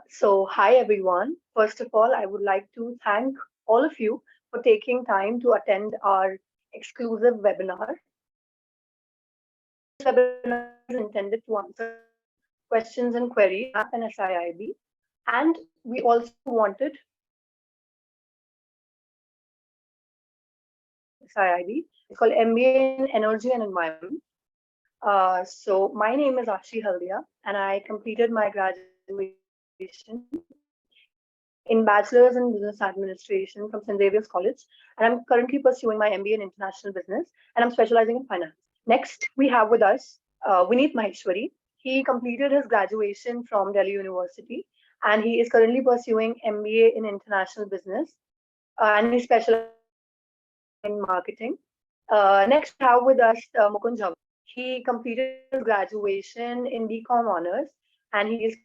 Hi everyone. First of all, I would like to thank all of you for taking time to attend our exclusive webinar. This webinar is intended to answer questions and queries you have in SIIB. And we also wanted SIIB. It's called MBA in Energy and Environment. My name is Ashi Haldia, and I completed my graduation in Bachelor's in Business Administration from St. Xavier's College, and I'm currently pursuing my MBA in International Business, and I'm specializing in finance. Next, we have with us Vineet Maheshwari. He completed his graduation from Delhi University, and he is currently pursuing MBA in International Business, and he specializes in marketing. Next, we have with us Mukund Jha. He completed his graduation in BCom honors, and he is currently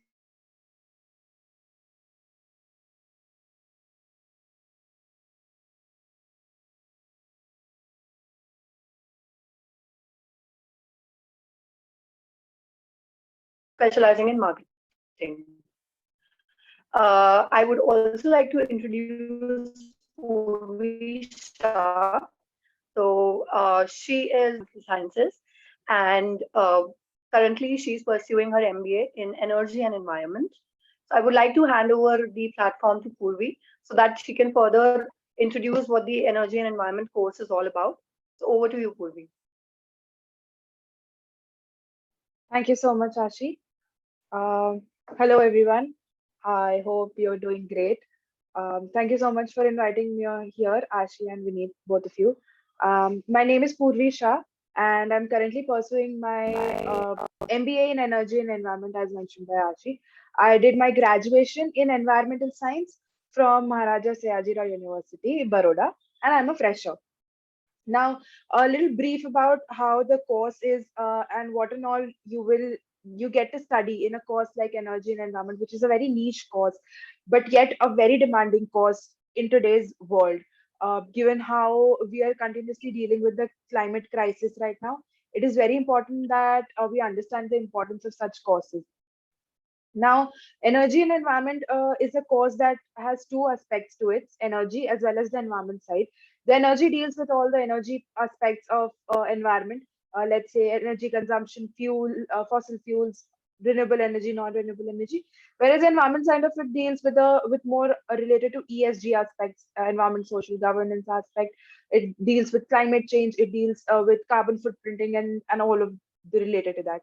pursuing specializing in marketing. I would also like to introduce Purvi Shah. She is sciences, and currently she's pursuing her MBA in energy and environment. So I would like to hand over the platform to Purvi so that she can further introduce what the energy and environment course is all about. So over to you, Purvi. Thank you so much, Ashi. Um, Hello, everyone. I hope you're doing great. Thank you so much for inviting me here, Ashi and Vineet, both of you. My name is Purvi Shah, and I'm currently pursuing my MBA in Energy and Environment, as mentioned by Ashi. I did my graduation in Environmental Science from Maharaja Sayajirao University, Baroda, and I'm a fresher. Now, a little brief about how the course is and what and all you get to study in a course like energy and environment, which is a very niche course, but yet a very demanding course in today's world. Given how we are continuously dealing with the climate crisis right now, it is very important that we understand the importance of such courses. Now, energy and environment is a course that has two aspects to it, energy as well as the environment side. The energy deals with all the energy aspects of environment, let's say energy consumption, fuel, fossil fuels, renewable energy, non-renewable energy. Whereas the environment side of it deals with more related to ESG aspects, environment, social governance aspect. It deals with climate change. It deals with carbon footprinting and all of the related to that.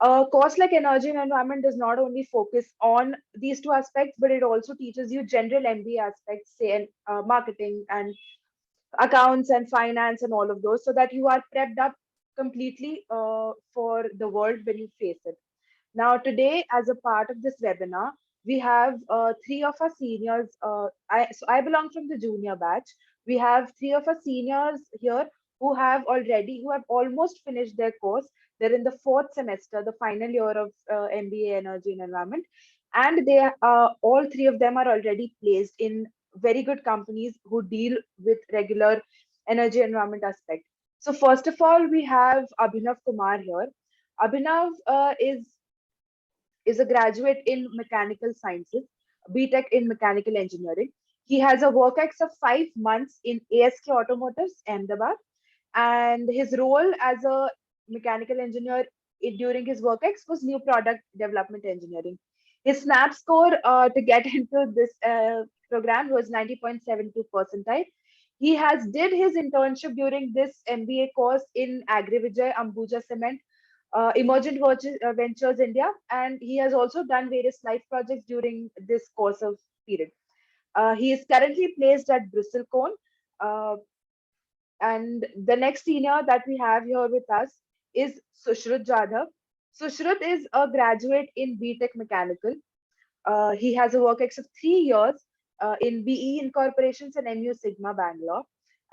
A course like energy and environment does not only focus on these two aspects, but it also teaches you general MBA aspects, say, marketing and accounts and finance and all of those, so that you are prepped up completely for the world when you face it. Now, today, as a part of this webinar, we have three of our seniors. I belong from the junior batch. We have three of our seniors here who have almost finished their course. They're in the fourth semester, the final year of MBA Energy and Environment, and all three of them are already placed in very good companies who deal with regular energy environment aspect. So first of all, we have Abhinav Kumar here. Abhinav is a graduate in mechanical sciences, BTech in mechanical engineering. He has a work ex of 5 months in ASK Automotives, Ahmedabad, and his role as a mechanical engineer during his work ex was new product development engineering. His SNAP score to get into this program was 90.72 percentile. He has did his internship during this MBA course in Agrivijay Ambuja Cement, Ventures India, and he has also done various life projects during this course of period. He is currently placed at Bristlecone, uh, and the next senior that we have here with us is Sushrut Jadhav. Sushrut is a graduate in BTech Mechanical. He has a work ex of 3 years in BE Incorporations and MU Sigma Bangalore.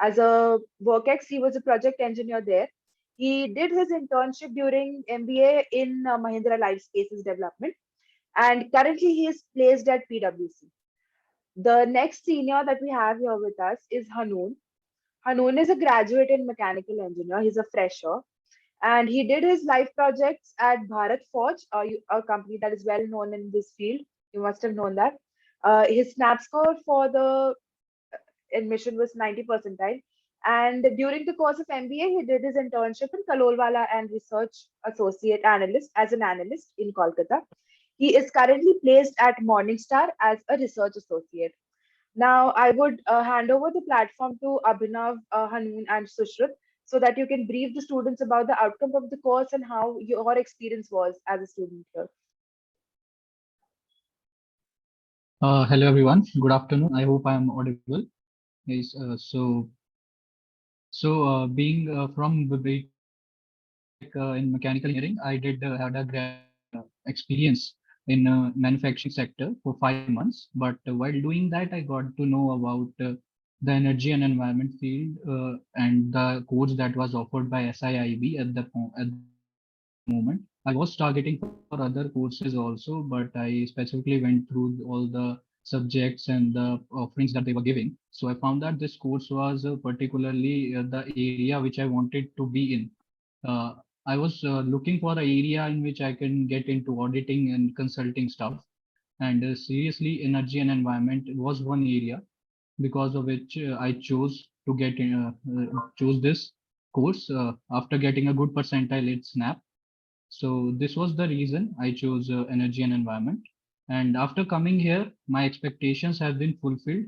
As a work ex, he was a project engineer there. He did his internship during MBA in Mahindra Life Spaces Development, and currently he is placed at PwC. The next senior that we have here with us is Hanoon. Hanoon is a graduate in mechanical engineer. He's a fresher, and he did his life projects at Bharat Forge, a company that is well known in this field. You must have known that. His snap score for the admission was 90 percentile. And during the course of MBA, he did his internship in Kalolwala and Research Associate Analyst as an analyst in Kolkata. He is currently placed at Morningstar as a research associate. Now, I would hand over the platform to Abhinav, Hanoon, and Sushrit so that you can brief the students about the outcome of the course and how your experience was as a student here. Hello everyone. Good afternoon. I hope I am audible. Yes. Being from the BTech in mechanical engineering, I did had a experience in manufacturing sector for 5 months. But while doing that, I got to know about the energy and environment field and the course that was offered by SIIB at the moment. I was targeting for other courses also, but I specifically went through all the subjects and the offerings that they were giving. So I found that this course was particularly the area which I wanted to be in. Uh, I was looking for an area in which I can get into auditing and consulting stuff. And seriously, energy and environment was one area because of which I chose to chose this course after getting a good percentile at SNAP. So this was the reason I chose energy and environment. And after coming here, my expectations have been fulfilled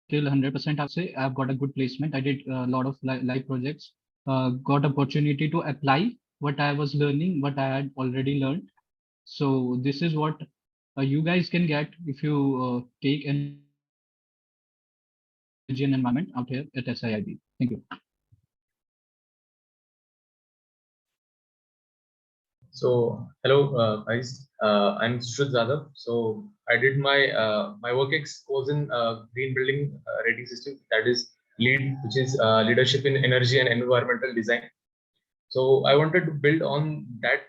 till 100%. I would say I've got a good placement. I did a lot of live projects, got opportunity to apply what I was learning, what I had already learned. So this is what you guys can get if you take energy and environment out here at SIIB. Thank you. So hello guys, I'm Sushrit Zadav. So I did my work ex was in green building rating system, that is LEED, which is leadership in energy and environmental design. So I wanted to build on that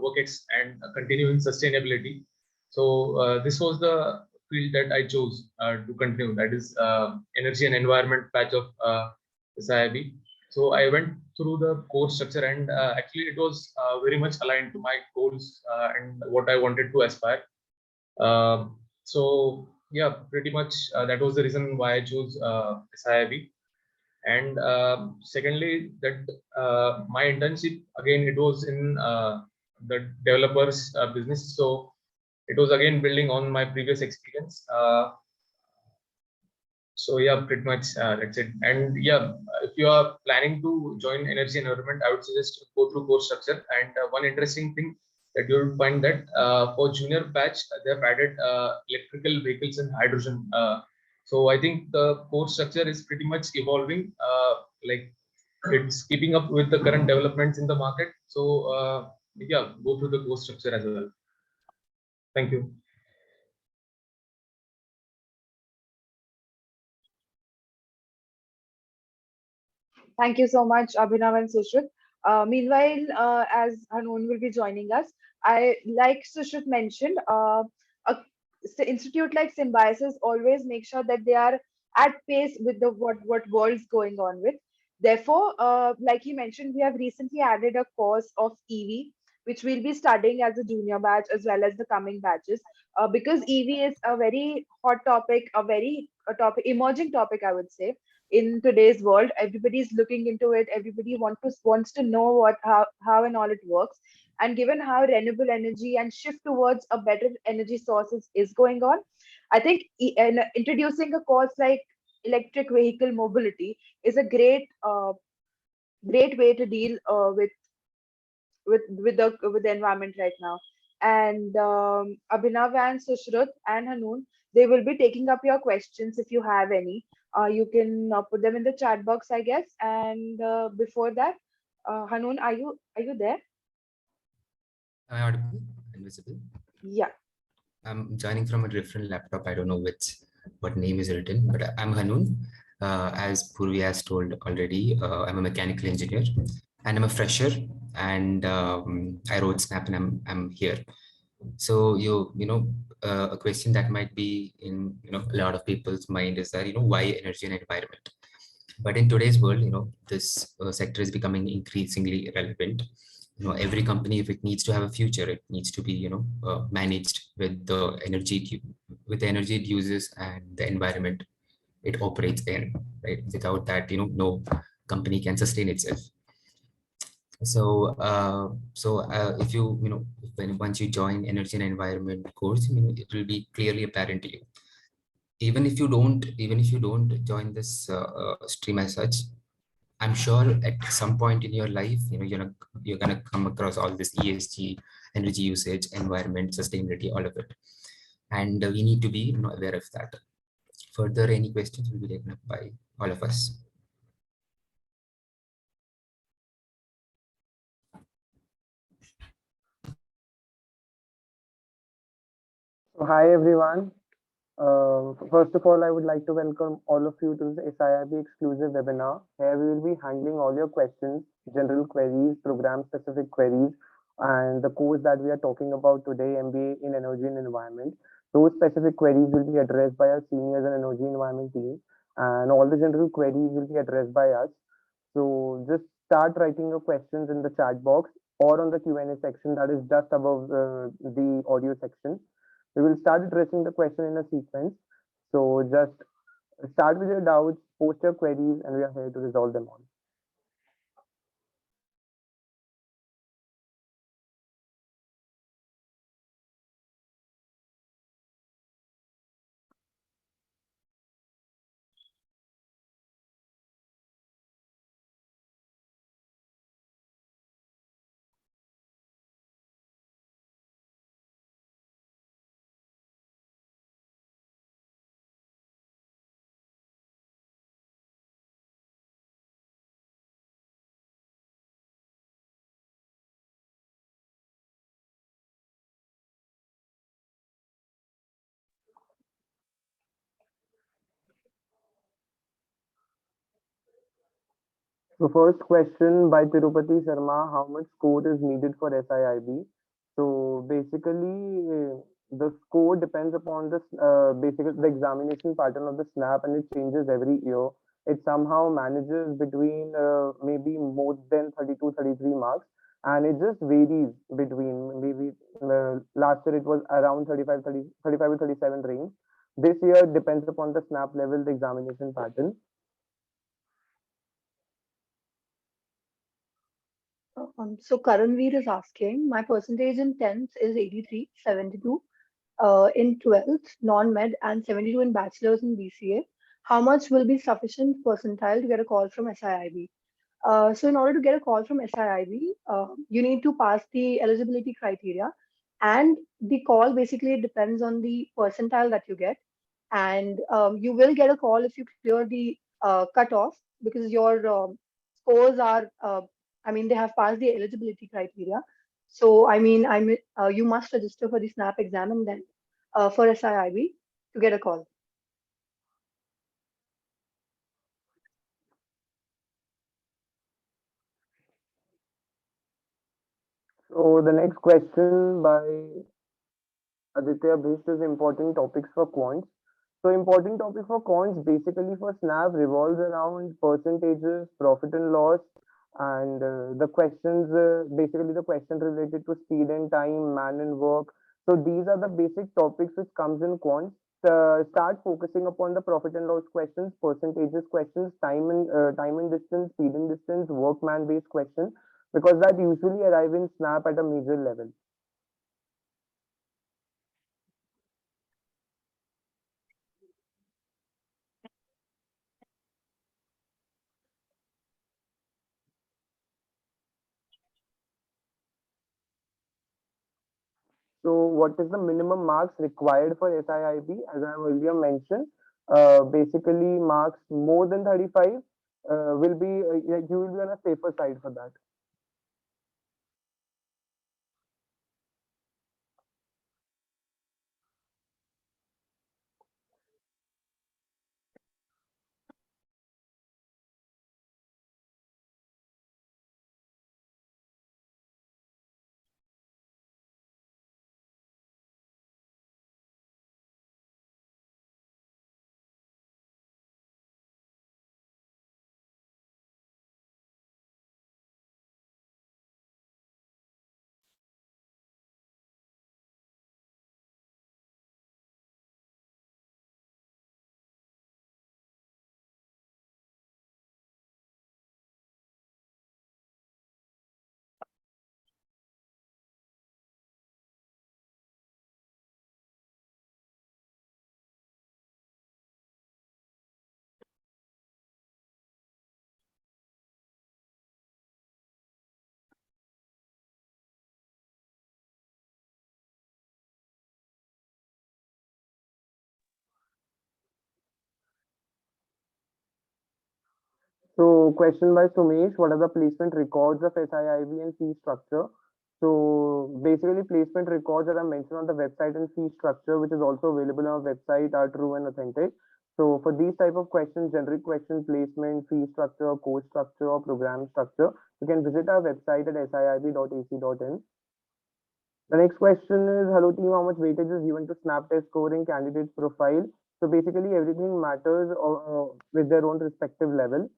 work ex and continue in sustainability. So this was the field that I chose to continue, that is energy and environment patch of SIIB. So I went through the course structure, and actually it was very much aligned to my goals and what I wanted to aspire. So yeah, pretty much that was the reason why I chose SIIB. And secondly, that my internship, again, it was in the developers business. So it was again building on my previous experience. So yeah, pretty much that's it. And yeah, if you are planning to join energy and environment, I would suggest go through course structure. And one interesting thing that you'll find that for junior batch, they have added electrical vehicles and hydrogen. So I think the course structure is pretty much evolving. Like it's keeping up with the current developments in the market. So yeah, go through the course structure as well. Thank you. Thank you so much, Abhinav and Sushrit. Meanwhile, as Hanoon will be joining us, like Sushrit mentioned, a institute like Symbiosis always make sure that they are at pace with the what world's going on with. Therefore, like he mentioned, we have recently added a course of EV, which we'll be studying as a junior batch as well as the coming batches, because EV is a very hot topic, a topic, emerging topic, I would say in today's world. Everybody's looking into it. Everybody wants to know how and all it works. And given how renewable energy and shift towards a better energy sources is going on, I think introducing a course like electric vehicle mobility is a great way to deal with the environment right now. And Abhinav and Sushruth and Hanoon, they will be taking up your questions if you have any. You can put them in the chat box, I guess. And before that, Hanoon, are you there? Am I audible and visible? Yeah. I'm joining from a different laptop. I don't know what name is written, but I'm Hanoon. As Purvi has told already, I'm a mechanical engineer and I'm a fresher, and I wrote Snap and I'm here. So a question that might be in a lot of people's mind is that why energy and environment? But in today's world, this sector is becoming increasingly relevant. every company, if it needs to have a future, it needs to be managed with with the energy it uses and the environment it operates in, right? Without that, no company can sustain itself. So if when once you join energy and environment course, it will be clearly apparent to you. Even if you don't join this stream as such, I'm sure at some point in your life, you're gonna come across all this ESG, energy usage, environment, sustainability, all of it, and we need to be aware of that. Further, any questions will be taken up by all of us. So hi everyone. First of all, I would like to welcome all of you to the SIIB exclusive webinar. Here we will be handling all your questions, general queries, program-specific queries, and the course that we are talking about today, MBA in Energy and Environment. Those specific queries will be addressed by our seniors and energy environment team, and all the general queries will be addressed by us. So just start writing your questions in the chat box or on the Q&A section that is just above the audio section. We will start addressing the question in a sequence. So just start with your doubts, post your queries, and we are here to resolve them all. So first question by Tirupati Sharma, how much score is needed for SIIB? So basically, the score depends upon basically the examination pattern of the SNAP, and it changes every year. It somehow manages between maybe more than 32, 33 marks, and it just varies between maybe last year it was around 35 to 37 range. This year it depends upon the SNAP level, the examination pattern. So Karanveer is asking, my percentage in 10th is 83, 72, in 12th, non-med, and 72 in bachelor's in BCA. How much will be sufficient percentile to get a call from SIIB? So in order to get a call from SIIB, you need to pass the eligibility criteria, and the call basically depends on the percentile that you get. And you will get a call if you clear the cutoff, because your scores are, I mean, they have passed the eligibility criteria. So you must register for the SNAP exam and then for SIIB to get a call. So the next question by Aditya Bhist is important topics for quants. So important topic for quants basically for SNAP revolves around percentages, profit and loss, and the questions, basically the questions related to speed and time, man and work. So these are the basic topics which comes in quants. Start focusing upon the profit and loss questions, percentages questions, time and distance, speed and distance, workman based questions, because that usually arrive in SNAP at a major level. So what is the minimum marks required for SIIB? As I earlier mentioned, basically marks more than 35 will be, you will be on a safer side for that. So question by Sumesh, what are the placement records of SIIB and fee structure? So basically placement records that are mentioned on the website and fee structure, which is also available on our website, are true and authentic. So for these type of questions, generic question, placement, fee structure, course structure, or program structure, you can visit our website at siib.ac.in. The next question is, hello team, how much weightage is given to snap test scoring candidate's profile? So basically everything matters with their own respective level.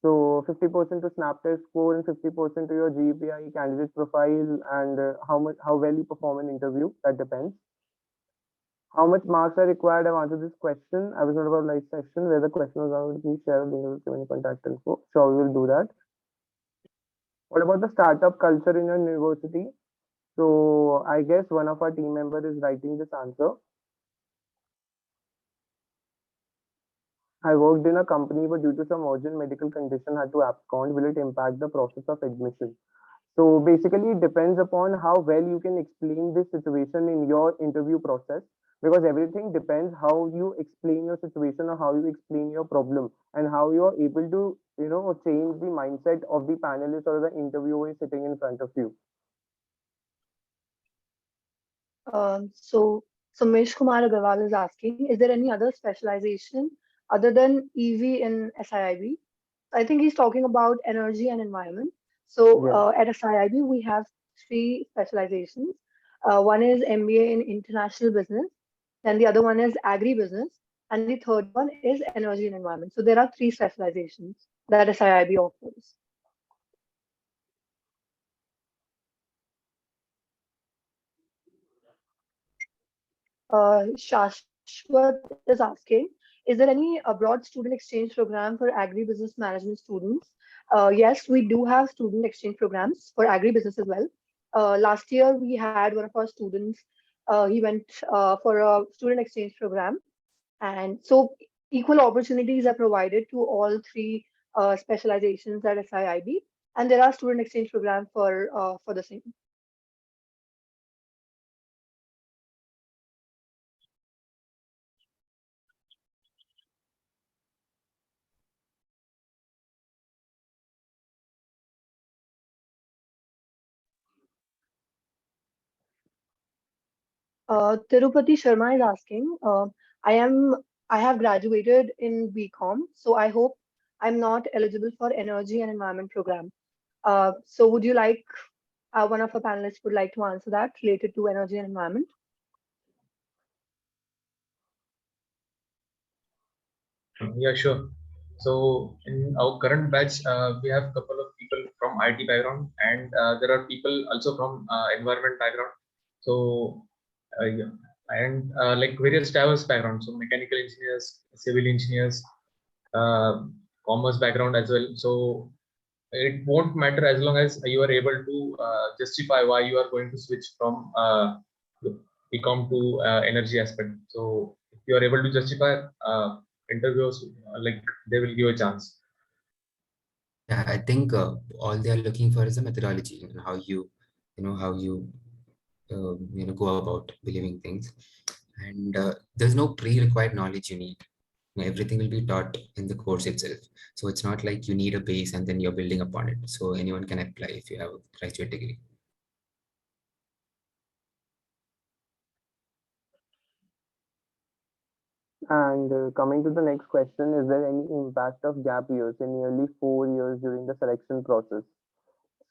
So 50% to snap test score and 50% to your GPI candidate profile and how well you perform in interview. That depends. How much marks are required? I've answered this question. I was not about live session where the question was asked, please share the link with contact info. Sure, we will do that. What about the startup culture in your university? So I guess one of our team member is writing this answer. I worked in a company, but due to some urgent medical condition, had to abscond. Will it impact the process of admission? So basically, it depends upon how well you can explain this situation in your interview process, because everything depends how you explain your situation or how you explain your problem and how you are able to, change the mindset of the panelist or the interviewer sitting in front of you. So Sumesh Kumar Agarwal is asking, is there any other specialization other than EV in SIIB? I think he's talking about energy and environment. So Yes. at SIIB, we have three specializations. One is MBA in international business, then the other one is agri-business, and the third one is energy and environment. So there are three specializations that SIIB offers. Shashwat is asking, is there any abroad student exchange program for agri-business management students? Yes, we do have student exchange programs for agri-business as well. Last year, we had one of our students, he went for a student exchange program. And so equal opportunities are provided to all three specializations at SIIB. And there are student exchange programs for the same. Tirupati Sharma is asking, I am I have graduated in BCom, so I hope I'm not eligible for energy and environment program. So would you like one of our panelists would like to answer that related to energy and environment? Yeah, sure. So in our current batch, we have a couple of people from IT background, and there are people also from environment background. So yeah, and like various diverse backgrounds. So mechanical engineers, civil engineers, commerce background as well. So it won't matter as long as you are able to justify why you are going to switch from ecom to energy aspect. So if you are able to justify, interviews like they will give a chance. Yeah, I think all they are looking for is a methodology and how how you go about believing things. And there's no pre-required knowledge you need. Everything will be taught in the course itself. So it's not like you need a base and then you're building upon it. So anyone can apply if you have a graduate degree. And coming to the next question, is there any impact of gap years in nearly 4 years during the selection process?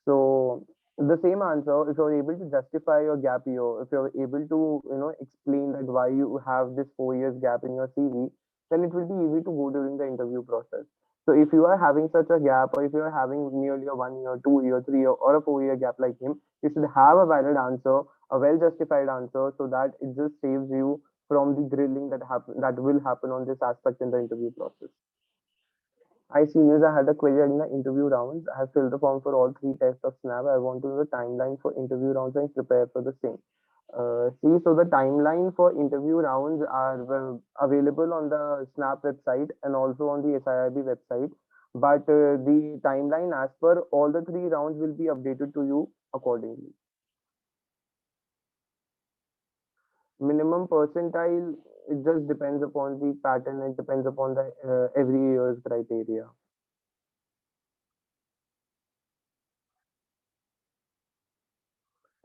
So the same answer, if you're able to justify your gap year, if you're able to, explain that why you have this 4 years gap in your CV, then it will be easy to go during the interview process. So if you are having such a gap, or if you are having nearly a 1 year, 2 year, 3 year, or a 4 year gap like him, you should have a valid answer, a well justified answer, so that it just saves you from the grilling that will happen on this aspect in the interview process. I see news. I had a query in the interview rounds. I have filled the form for all three tests of SNAP. I want to know the timeline for interview rounds and prepare for the same. So the timeline for interview rounds are available on the SNAP website and also on the SIIB website. But the timeline as per all the three rounds will be updated to you accordingly. Minimum percentile, it just depends upon the pattern. It depends upon the every year's criteria.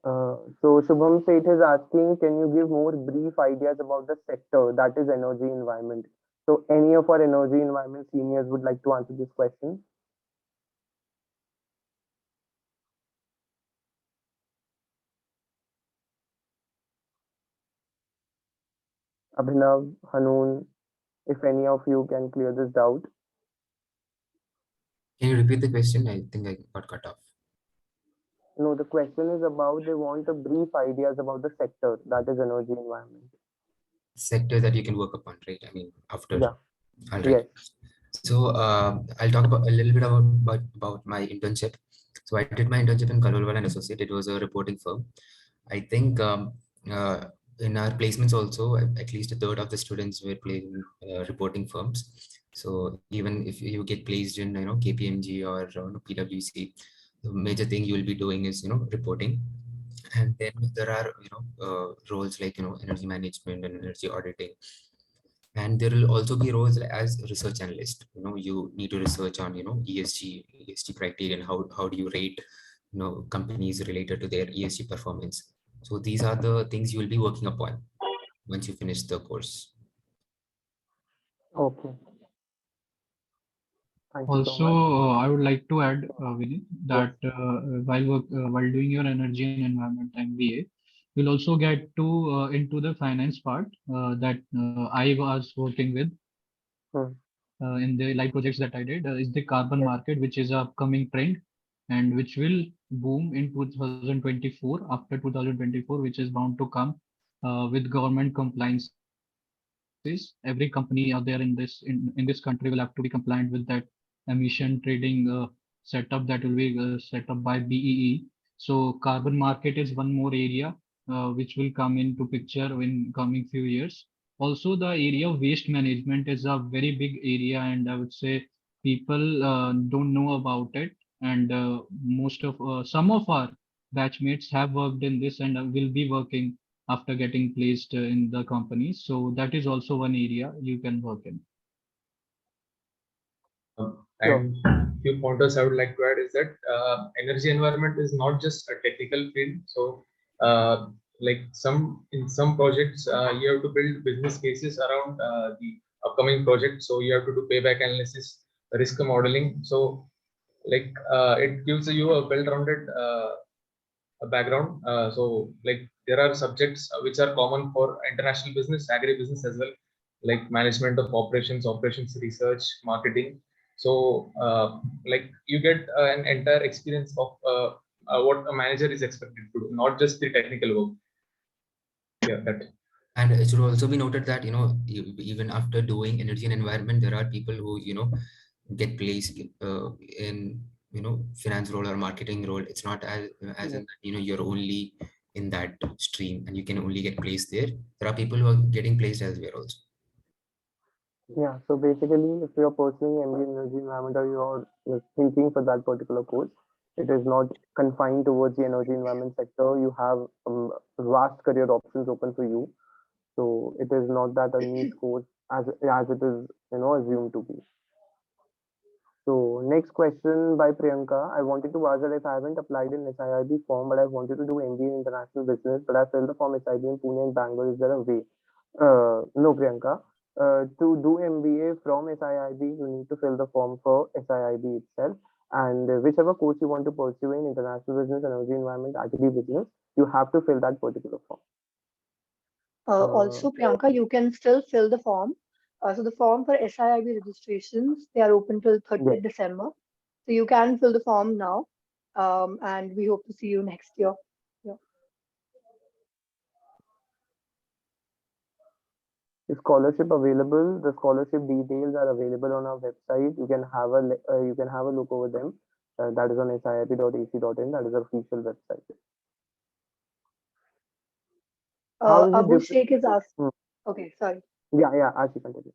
So Shubham Seth is asking, can you give more brief ideas about the sector that is energy environment? So any of our energy environment seniors would like to answer this question? Abhinav, Hanoon, if any of you can clear this doubt. Can you repeat the question? I think I got cut off. No, the question is about they want a brief ideas about the sector that is energy environment. Sector that you can work upon, right? I mean, after. Yeah. All right. Yes. So I'll talk about a little bit about my internship. So I did my internship in Kalolwal and Associate. It was a reporting firm. I think uh, in our placements also, at least a third of the students were playing reporting firms. So even if you get placed in KPMG or PwC, the major thing you will be doing is reporting. And then there are roles like energy management and energy auditing, and there will also be roles as research analyst. You need to research on ESG criteria, and how do you rate companies related to their ESG performance. So these are the things you will be working upon once you finish the course. Okay. Thank you so Also, much. I would like to add, Vinit, that while doing your energy and environment MBA, you'll also get to into the finance part that I was working with Hmm. in the live projects that I did is the carbon Yes. market, which is a upcoming trend and which will boom in 2024, after 2024, which is bound to come with government compliances. Every company out there in this country will have to be compliant with that emission trading setup that will be set up by BEE. So carbon market is one more area which will come into picture in coming few years. Also, the area of waste management is a very big area, and I would say people don't know about it. And most of some of our batchmates have worked in this and will be working after getting placed in the companies. So that is also one area you can work in. Sure. And few pointers I would like to add is that energy environment is not just a technical field. So like in some projects, you have to build business cases around the upcoming project. So you have to do payback analysis, risk modeling. So like it gives you a well-rounded background. So like there are subjects which are common for international business, agri-business as well, like management of operations research, marketing. So like you get an entire experience of what a manager is expected to do, not just the technical work. Yeah, that. And it should also be noted that even after doing energy and environment, there are people who get placed in finance role or marketing role. It's not as Yes. in that, you're only in that stream and you can only get placed there. There are people who are getting placed elsewhere also. Yeah. So basically, if you're pursuing MBA in energy environment or you're thinking for that particular course, it is not confined towards the energy environment sector. You have vast career options open for you. So it is not that a niche course as it is assumed to be. So next question by Priyanka. I wanted to ask that if I haven't applied in SIIB form, but I wanted to do MBA in international business, but I filled the form SIIB in Pune and Bangalore. Is there a way? No, Priyanka. To do MBA from SIIB, you need to fill the form for SIIB itself. And whichever course you want to pursue in international business, energy environment, agri business, you have to fill that particular form. Also, Priyanka, you can still fill the form. So the form for SIIB registrations, they are open till Yes. 30th December. So you can fill the form now. And we hope to see you next year. Yeah. Is scholarship available? The scholarship details are available on our website. You can have a look over them. That is on siip.ac.in. That is our official website. How is it Abu different? Sheikh is asked. Hmm. Okay, sorry. Yeah. Actually, continue.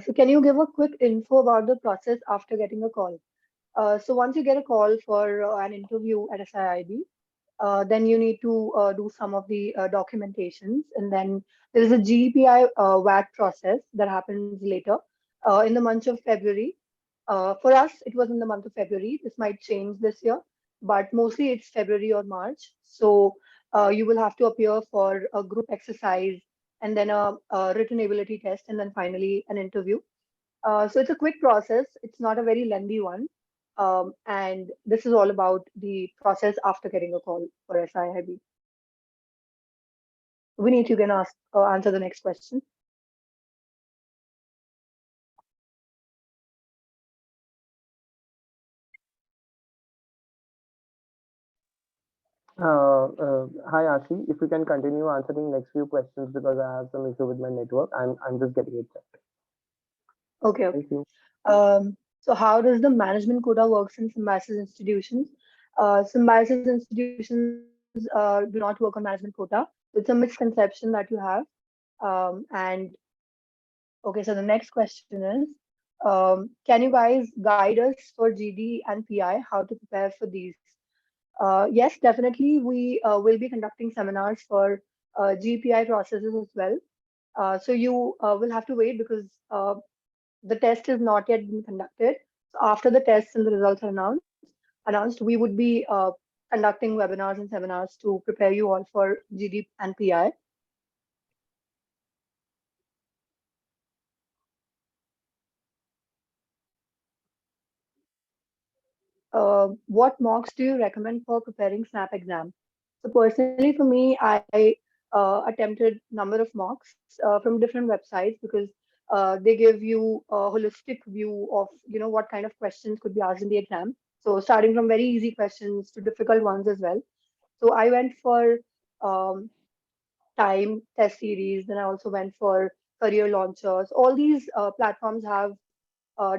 So can you give a quick info about the process after getting a call? So once you get a call for an interview at SIIB, then you need to do some of the documentations, and then there is a GPI WAT process that happens later in the month of February. For us, it was in the month of February. This might change this year. but mostly it's February or March. So you will have to appear for a group exercise and then a written ability test and then finally an interview. So it's a quick process. It's not a very lengthy one. And this is all about the process after getting a call for SIIB. Vineet, you can answer the next question. Hi Ashi, if you can continue answering next few questions because I have some issue with my network. I'm just getting it checked. Okay, okay. Thank you. So how does the management quota works in Symbiosis institutions? Symbiosis institutions do not work on management quota. It's a misconception that you have. And okay, so the next question is, can you guys guide us for GD and PI, how to prepare for these? Yes, definitely. We will be conducting seminars for GPI processes as well. So you will have to wait because the test is not yet been conducted. So after the tests and the results are announced, we would be conducting webinars and seminars to prepare you all for GD and PI. What mocks do you recommend for preparing SNAP exam? So personally, for me, I attempted number of mocks from different websites because they give you a holistic view of what kind of questions could be asked in the exam. So starting from very easy questions to difficult ones as well. So I went for um, time test series. Then I also went for career launchers. All these platforms have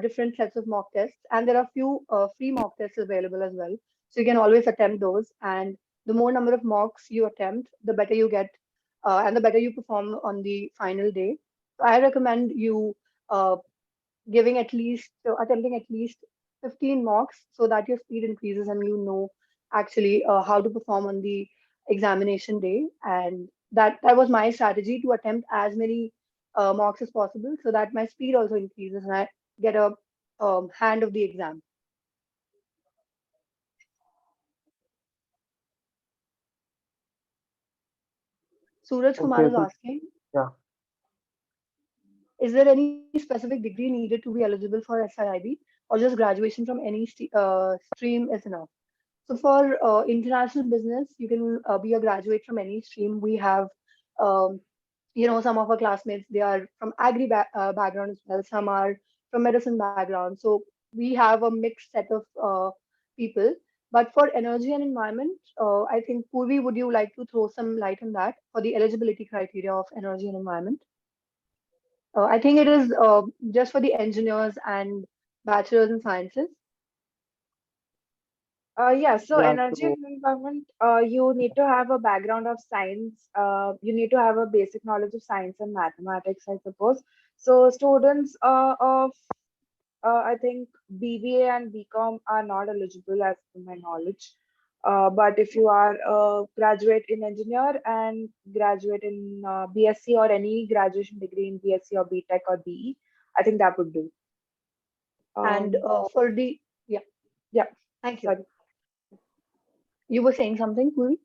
different sets of mock tests, and there are few free mock tests available as well. So you can always attempt those, and the more number of mocks you attempt, the better you get, and the better you perform on the final day. So I recommend you uh, giving at least attempting at least 15 mocks so that your speed increases and you know actually how to perform on the examination day. And that was my strategy, to attempt as many mocks as possible so that my speed also increases and I get a hand of the exam. Suraj Kumar Okay, is so asking, yeah. is there any specific degree needed to be eligible for SIIB, or just graduation from any stream is enough? So for international business, you can be a graduate from any stream. We have, um, some of our classmates, they are from agri background as well. Some are from medicine background. So we have a mixed set of people. But for energy and environment, I think Purvi, would you like to throw some light on that for the eligibility criteria of energy and environment? I think it is just for the engineers and bachelors in sciences. Yeah, so Yeah, energy so and environment, you need to have a background of science. You need to have a basic knowledge of science and mathematics, I suppose. So students of I think BBA and BCom are not eligible as per my knowledge. But if you are a graduate in engineer and graduate in BSc or any graduation degree in BSc or BTech or BE, I think that would do. And for the, yeah, Yeah, thank you. sorry. You were saying something, Puri?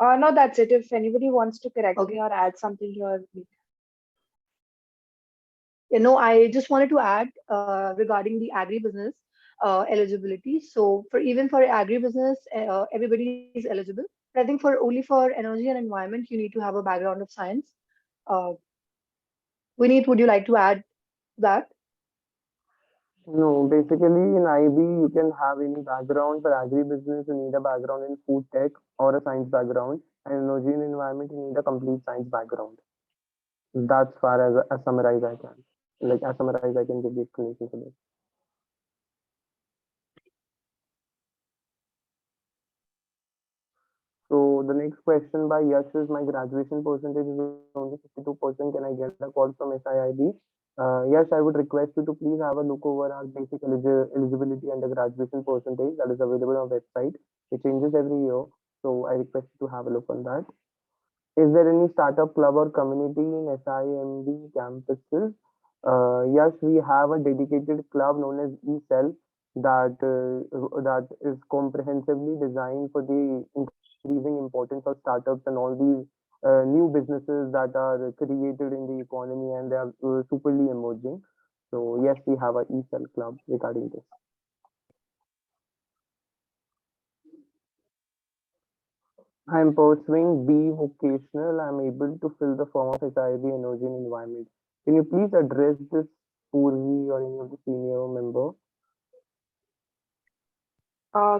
No, that's it. If anybody wants to correct me Okay. or add something here, I just wanted to add regarding the agribusiness eligibility. So for even for agribusiness, everybody is eligible. But I think for only for energy and environment, you need to have a background of science. Uh, Vineet, would you like to add that? no, basically in IB you can have any background. For agribusiness, you need a background in food tech or a science background. And energy and environment, you need a complete science background. That's far as summarize I can. Like as summarize I can give the explanation for this. So the next question by Yash is, my graduation percentage is only 52%. Can I get a call from SIIB? Yash, I would request you to please have a look over our basic eligibility and the graduation percentage that is available on our website. It changes every year. So I request you to have a look on that. Is there any startup club or community in SIMB campuses? Yes, we have a dedicated club known as eCell. that is comprehensively designed for the increasing importance of startups and all these new businesses that are created in the economy, and they are superly emerging. So yes, we have a ESL club regarding this. I'm pursuing B vocational. I'm able to fill the form of SIIB energy and environment. Can you please address this, Purvi, or any of the senior member?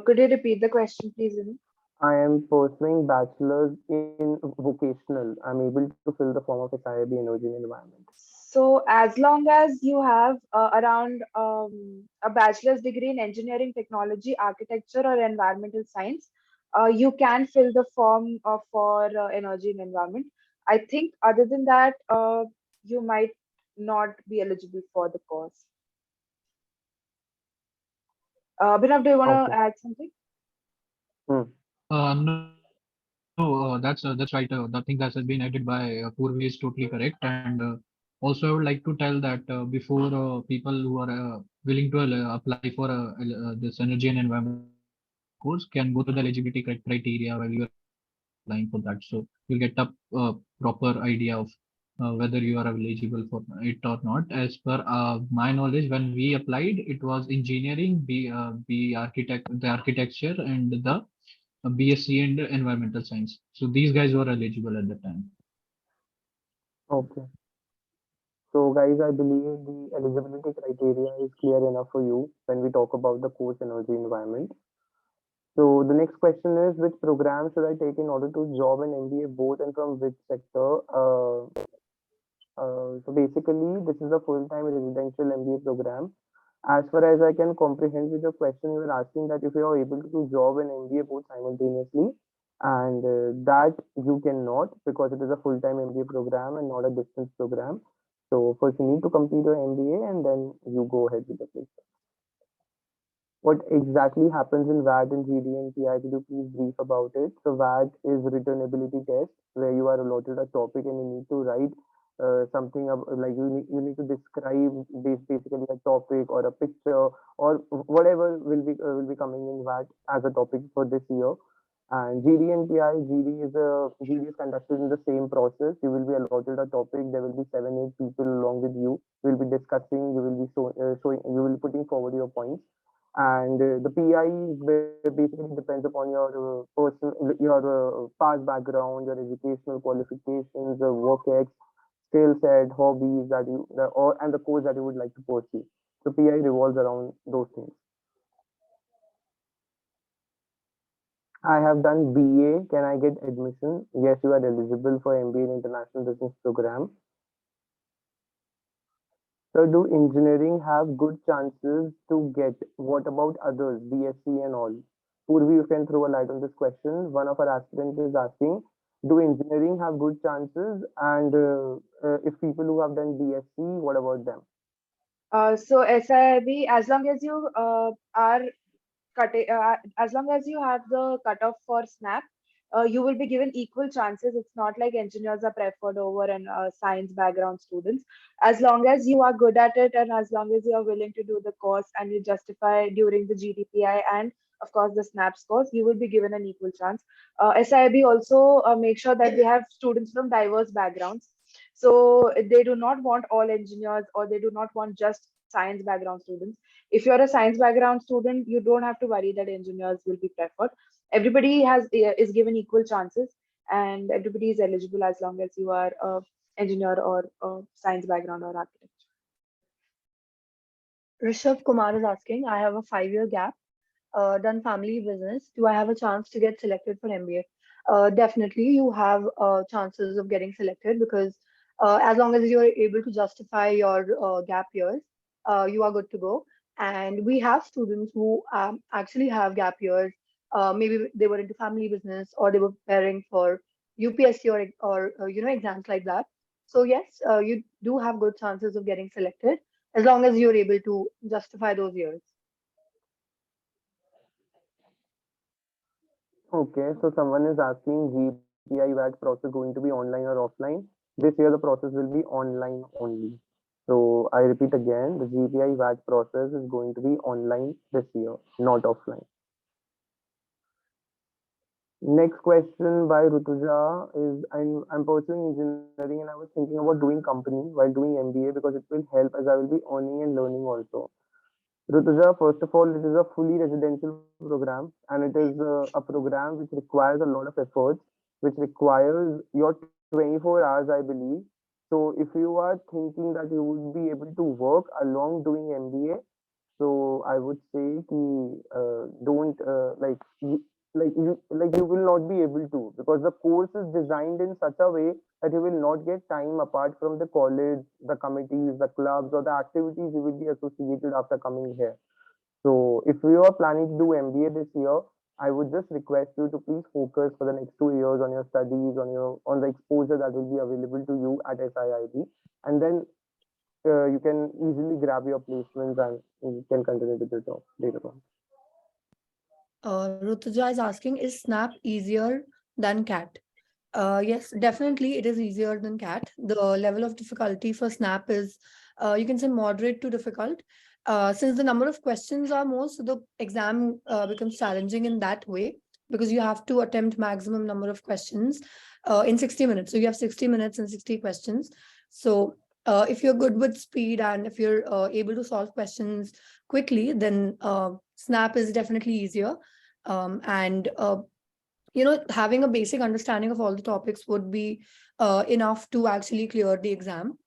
Could you repeat the question, please, Vinny? I am pursuing bachelor's in vocational. I'm able to fill the form of SIIB energy and environment. So, as long as you have around a bachelor's degree in engineering, technology, architecture, or environmental science, you can fill the form for energy and environment. I think, other than that, you might not be eligible for the course. Binav, do you want Okay. to add something? No, that's right. The thing that has been added by Purvi is totally correct. And also, I would like to tell that before people who are willing to apply for this energy and environment course can go through the eligibility criteria while you are applying for that. So you'll get a proper idea of whether you are eligible for it or not. As per my knowledge, when we applied, it was engineering, the architecture, and the BSc and environmental science. So these guys were eligible at the time. Okay. So, guys, I believe the eligibility criteria is clear enough for you when we talk about the course energy environment. So, the next question is, which program should I take in order to job an MBA both and from which sector? So basically, this is a full-time residential MBA program. As far as I can comprehend with your question, you were asking that if you are able to do job and MBA both simultaneously, and that you cannot because it is a full-time MBA program and not a distance program. So first you need to complete your MBA and then you go ahead with the placement. What exactly happens in VAT and GD and PI? Could you please brief about it? So VAT is returnability test where you are allotted a topic and you need to write something like you need to describe basically a topic or a picture or whatever will be coming in VAT as a topic for this year. And GD and PI, GD is conducted in the same process. You will be allotted a topic. There will be 7, 8 people along with you. You will be discussing. You will be showing. You will be putting forward your points. And the PI basically depends upon your past background, your educational qualifications, work ex, skill set, hobbies and the course that you would like to pursue. So PI revolves around those things. I have done BA. Can I get admission? Yes, you are eligible for MBA in International Business Program. So do engineering have good chances to get? What about others, BSc and all? Purvi, you can throw a light on this question. One of our aspirants is asking, do engineering have good chances? And if people who have done BSc, what about them? So SIIB, as long as you are as long as you have the cutoff for SNAP, you will be given equal chances. It's not like engineers are preferred over and science background students. As long as you are good at it and as long as you are willing to do the course and you justify during the GDPI and of course the SNAP scores, you will be given an equal chance. SIIB also make sure that they have students from diverse backgrounds. So they do not want all engineers or they do not want just science background students. If you're a science background student, you don't have to worry that engineers will be preferred. Everybody is given equal chances and everybody is eligible as long as you are a engineer or a science background or architect. Rishabh Kumar is asking, I have a 5-year gap, done family business. Do I have a chance to get selected for MBA? Definitely, you have chances of getting selected because as long as you're able to justify your gap years, you are good to go. And we have students who actually have gap years. Maybe they were into family business or they were preparing for UPSC or exams like that. So yes, you do have good chances of getting selected as long as you're able to justify those years. Okay, so someone is asking GPI VAT process going to be online or offline? This year the process will be online only. So I repeat again, the GPI batch process is going to be online this year, not offline. Next question by Rutuja is I'm pursuing engineering and I was thinking about doing company while doing MBA because it will help as I will be earning and learning also. Rutuja, first of all, it is a fully residential program and it is a program which requires a lot of efforts, which requires your 24 hours, I believe. So if you are thinking that you would be able to work along doing MBA, so I would say don't like you will not be able to because the course is designed in such a way that you will not get time apart from the college, the committees, the clubs, or the activities you will be associated after coming here. So if you are planning to do MBA this year, I would just request you to please focus for the next 2 years on your studies, on the exposure that will be available to you at SIIB, and then you can easily grab your placements and you can continue with the job later on. Rutuja is asking, is Snap easier than Cat? Yes, definitely it is easier than Cat. The level of difficulty for Snap is, you can say moderate to difficult. Since the number of questions are more, so the exam becomes challenging in that way because you have to attempt maximum number of questions in 60 minutes. So you have 60 minutes and 60 questions. So if you're good with speed and if you're able to solve questions quickly, then Snap is definitely easier. And having a basic understanding of all the topics would be enough to actually clear the exam.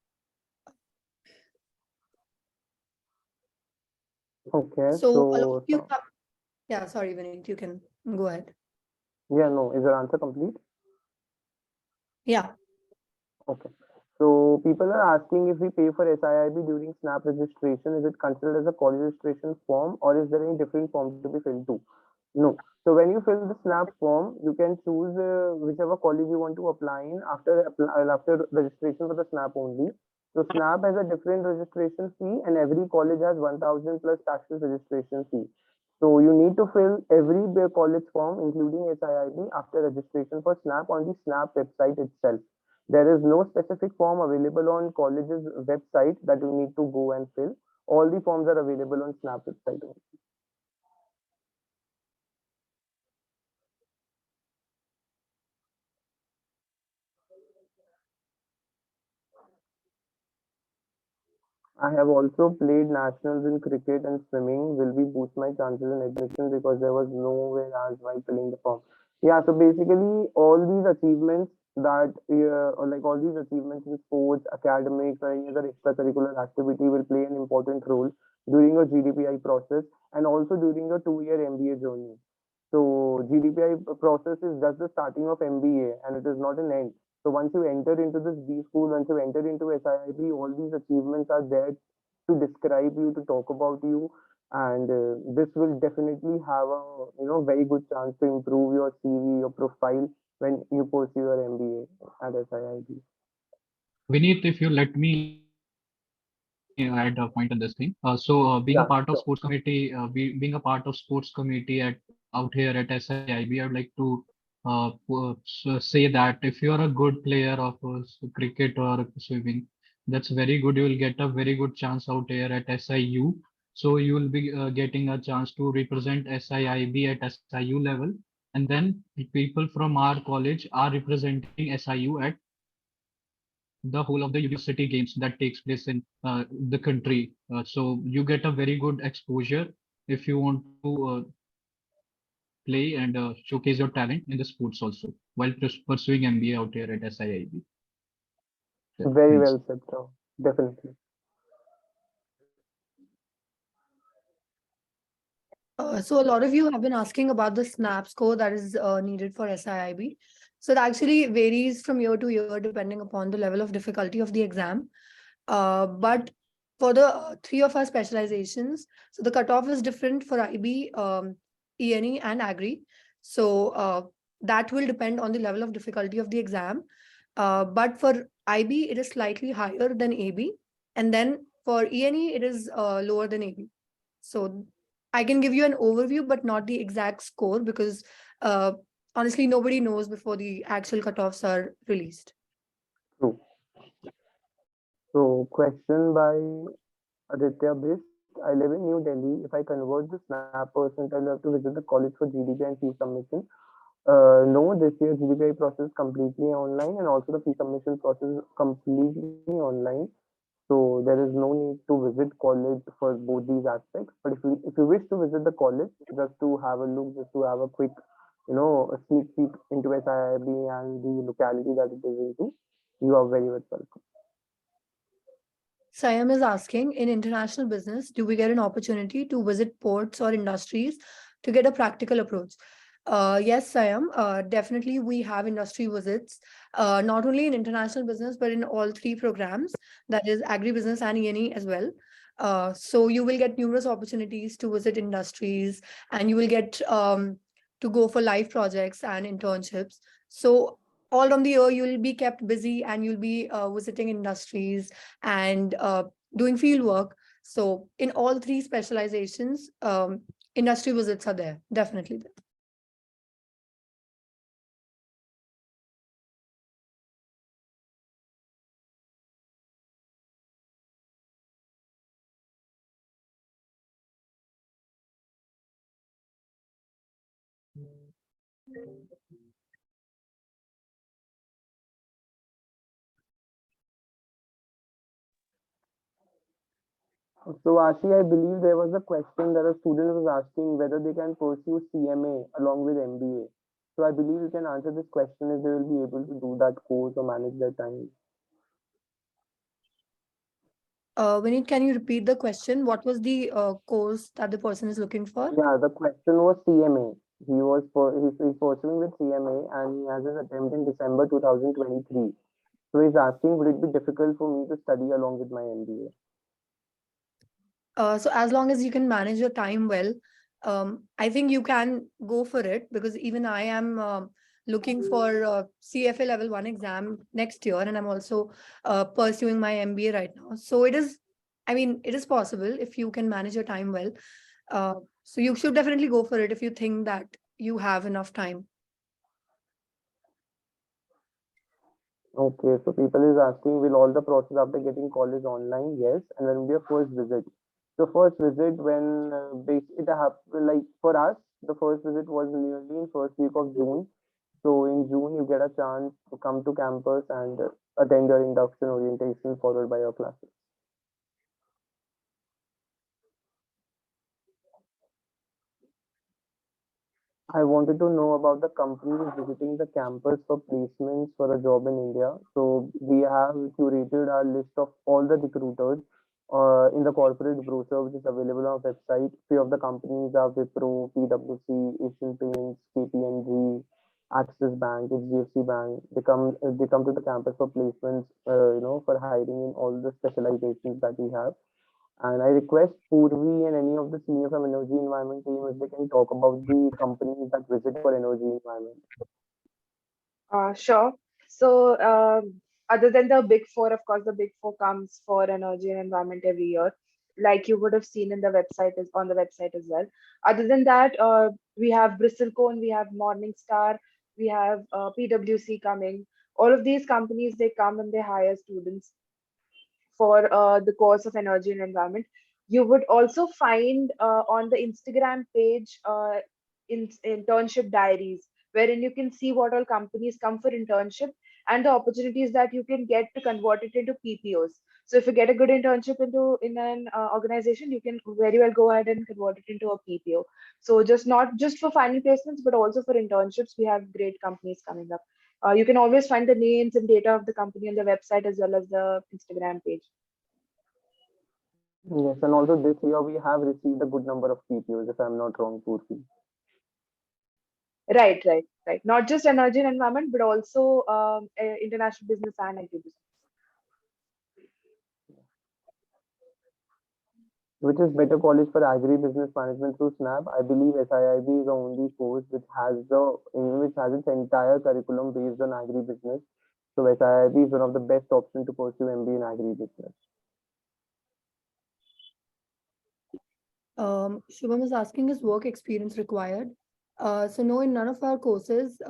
Okay, So a lot of so, you have, yeah, sorry, Vineet, you can go ahead. yeah, no, is your answer complete? Yeah. Okay. So people are asking if we pay for SIIB during SNAP registration, is it considered as a college registration form or is there any different form to be filled too? No. So when you fill the SNAP form, you can choose whichever college you want to apply in after registration for the SNAP only. So SNAP has a different registration fee and every college has 1000 plus taxes registration fee. So you need to fill every college form including SIIB after registration for SNAP on the SNAP website itself. There is no specific form available on college's website that you need to go and fill. All the forms are available on SNAP website only. I have also played nationals in cricket and swimming. Will we boost my chances in admission because there was nowhere else while filling the form? Yeah, so basically all these achievements or like all these achievements in sports, academics, or any other extracurricular activity will play an important role during your GDPI process and also during your 2 year MBA journey. So GDPI process is just the starting of MBA and it is not an end. So once you enter into this B school, once you enter into SIIB, all these achievements are there to describe you, to talk about you, and this will definitely have a very good chance to improve your CV, your profile when you pursue your MBA at SIIB. Vineet, if you let me add a point on this thing. Being a Yeah, part of sure. sports committee, being a part of sports committee at out here at SIIB, I'd like to say that if you are a good player of cricket or swimming, that's very good. You will get a very good chance out here at SIU. So you will be getting a chance to represent SIIB at SIU level, and then people from our college are representing SIU at the whole of the university games that takes place in the country. So you get a very good exposure if you want to play and showcase your talent in the sports also while pursuing MBA out here at SIIB. Yeah, Very thanks. well said, sir. Definitely. So a lot of you have been asking about the SNAP score that is needed for SIIB. So it actually varies from year to year depending upon the level of difficulty of the exam. But for the three of our specializations, so the cutoff is different for IB, ENE, and Agri. So that will depend on the level of difficulty of the exam. But for IB, it is slightly higher than AB, and then for ENE, it is lower than AB. So I can give you an overview, but not the exact score because honestly, nobody knows before the actual cutoffs are released. True. So, question by Aditya Bist. I live in New Delhi. If I convert the SNAP percentile, I have to visit the college for GDP and fee submission. No, this year GDPI process completely online and also the fee submission process completely online. So there is no need to visit college for both these aspects. But if you wish to visit the college just to have a look, just to have a quick, a sneak peek into SIIB and the locality that it is into, you are very much welcome. Siam is asking, in international business, do we get an opportunity to visit ports or industries to get a practical approach? Yes, Siam, definitely we have industry visits, not only in international business, but in all three programs, that is agribusiness and E&E as well. So you will get numerous opportunities to visit industries, and you will get to go for live projects and internships. So all on the year, you'll be kept busy and you'll be visiting industries and doing field work. So in all three specializations, industry visits are there, definitely there. So Ashi, I believe there was a question that a student was asking whether they can pursue CMA along with MBA. So I believe you can answer this question if they will be able to do that course or manage their time. Vineet, can you repeat the question? What was the course that the person is looking for? Yeah, the question was CMA. He's pursuing with CMA and he has his attempt in December 2023. So he's asking, would it be difficult for me to study along with my MBA? So as long as you can manage your time well, I think you can go for it, because even I am looking for CFA level 1 exam next year, and I'm also pursuing my MBA right now. So it is possible if you can manage your time well. So you should definitely go for it if you think that you have enough time. Okay, so people is asking, will all the process after getting college online? Yes, and when will be your first visit? So first visit when it happened, like for us, the first visit was nearly in first week of June. So in June, you get a chance to come to campus and attend your induction orientation followed by your classes. I wanted to know about the companies visiting the campus for placements for a job in India. So we have curated our list of all the recruiters in the corporate brochure, which is available on our website. Few of the companies are Wipro, PwC, Asian Paints, KPMG, Axis Bank, HDFC Bank. They come to the campus for placements, for hiring in all the specializations that we have. And I request Purvi and any of the senior from energy environment team if they can talk about the companies that visit for energy environment. Sure. So, other than the big four, of course, the big four comes for energy and environment every year, like you would have seen in the website is on the website as well. Other than that, we have Bristlecone, we have Morningstar, we have PwC coming. All of these companies, they come and they hire students for the course of energy and environment. You would also find on the Instagram page internship diaries, wherein you can see what all companies come for internship and the opportunities that you can get to convert it into PPOs. So if you get a good internship in an organization, you can very well go ahead and convert it into a PPO. So just not just for final placements, but also for internships, we have great companies coming up. You can always find the names and data of the company on the website as well as the Instagram page. Yes, and also this year we have received a good number of PPOs, if I'm not wrong, Purvi. Right, right, right. Not just energy and environment, but also international business and IT business. Which is better college for agri-business management through SNAP? I believe SIIB is the only course which has its entire curriculum based on agri-business. So SIIB is one of the best options to pursue MBA in agri-business. Shubham is asking, is work experience required? So no, in none of our courses,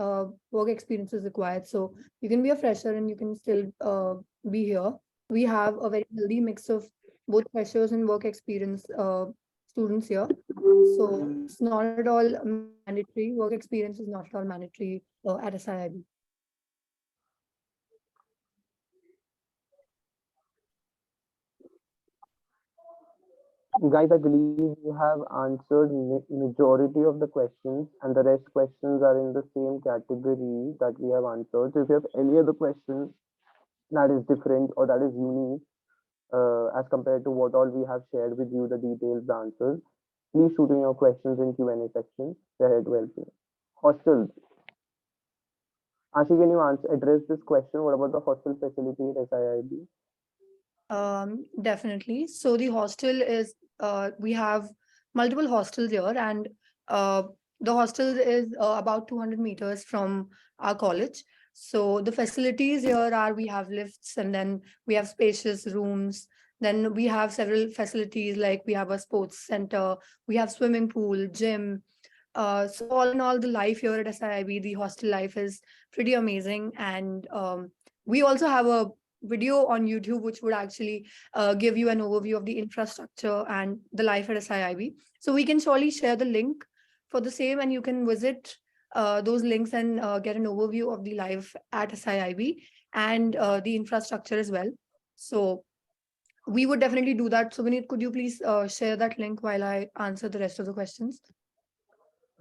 work experience is required. So you can be a fresher and you can still be here. we have a very healthy mix of both freshers and work experience students here. So it's not at all mandatory. Work experience is not at all mandatory at SIIB. Guys, I believe you have answered majority of the questions, and the rest questions are in the same category that we have answered. So if you have any other question that is different or that is unique as compared to what all we have shared with you, the details, the answers, please shoot in your questions in Q&A section. We're here to help you. Hostels. Ashi, can you address this question? What about the hostel facility at SIIB? Definitely. So the hostel is we have multiple hostels here, and uh, the hostel is about 200 meters from our college. So the facilities here are we have lifts, and then we have spacious rooms. Then we have several facilities like we have a sports center, we have swimming pool, gym. So all in all, the life here at SIIB, the hostel life is pretty amazing, and we also have a video on YouTube which would actually give you an overview of the infrastructure and the life at SIIB. So we can surely share the link for the same, and you can visit those links and get an overview of the life at SIIB and the infrastructure as well. So we would definitely do that. So Vineet, could you please share that link while I answer the rest of the questions?